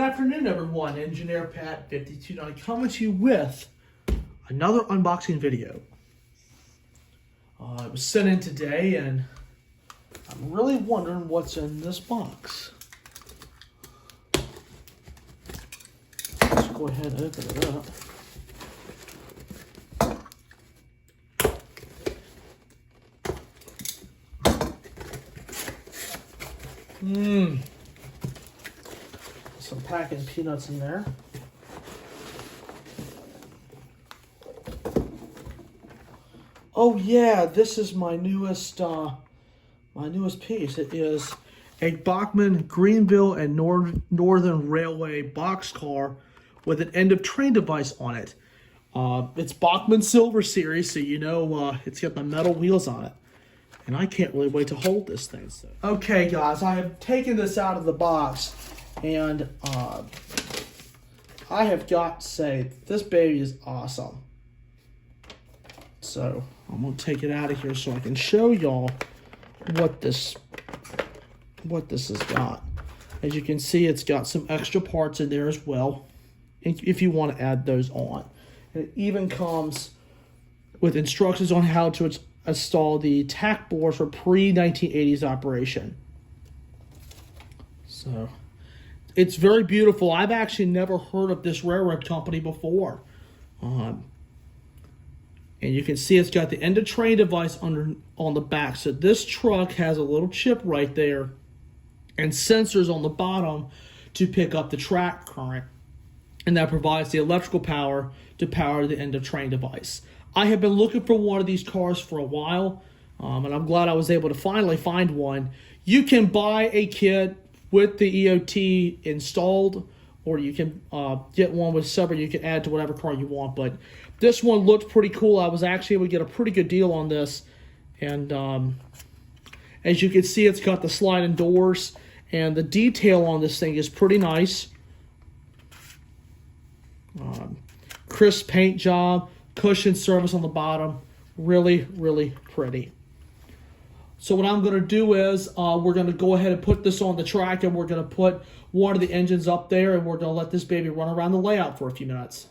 afternoon, everyone. Engineer Pat 5290 coming to you with another unboxing video. It was sent in today, and I'm really wondering what's in this box. Let's go ahead and open it up. Some packing peanuts in there. Oh yeah, this is my newest piece. It is a Bachmann Greenville and Northern Railway Boxcar with an end of train device on it. It's Bachmann Silver Series, so you know it's got the metal wheels on it. And I can't really wait to hold this thing. So. Okay, guys, I have taken this out of the box, and I have got to say, this baby is awesome. So I'm gonna take it out of here so I can show y'all what this has got. As you can see, it's got some extra parts in there as well, if you want to add those on. And it even comes with instructions on how to install the tack board for pre-1980s operation. So it's very beautiful. I've actually never heard of this railroad company before. And you can see it's got the end of train device on the back. So this truck has a little chip right there and sensors on the bottom to pick up the track current. And that provides the electrical power to power the end of train device. I have been looking for one of these cars for a while, and I'm glad I was able to finally find one. You can buy a kit with the EOT installed, or you can get one with separate. You can add to whatever car you want, but this one looked pretty cool. I was actually able to get a pretty good deal on this, and as you can see, it's got the sliding doors, and the detail on this thing is pretty nice. Crisp paint job. Cushion service on the bottom. Really, really pretty. So what I'm going to do is we're going to go ahead and put this on the track, and we're going to put one of the engines up there, and we're going to let this baby run around the layout for a few minutes.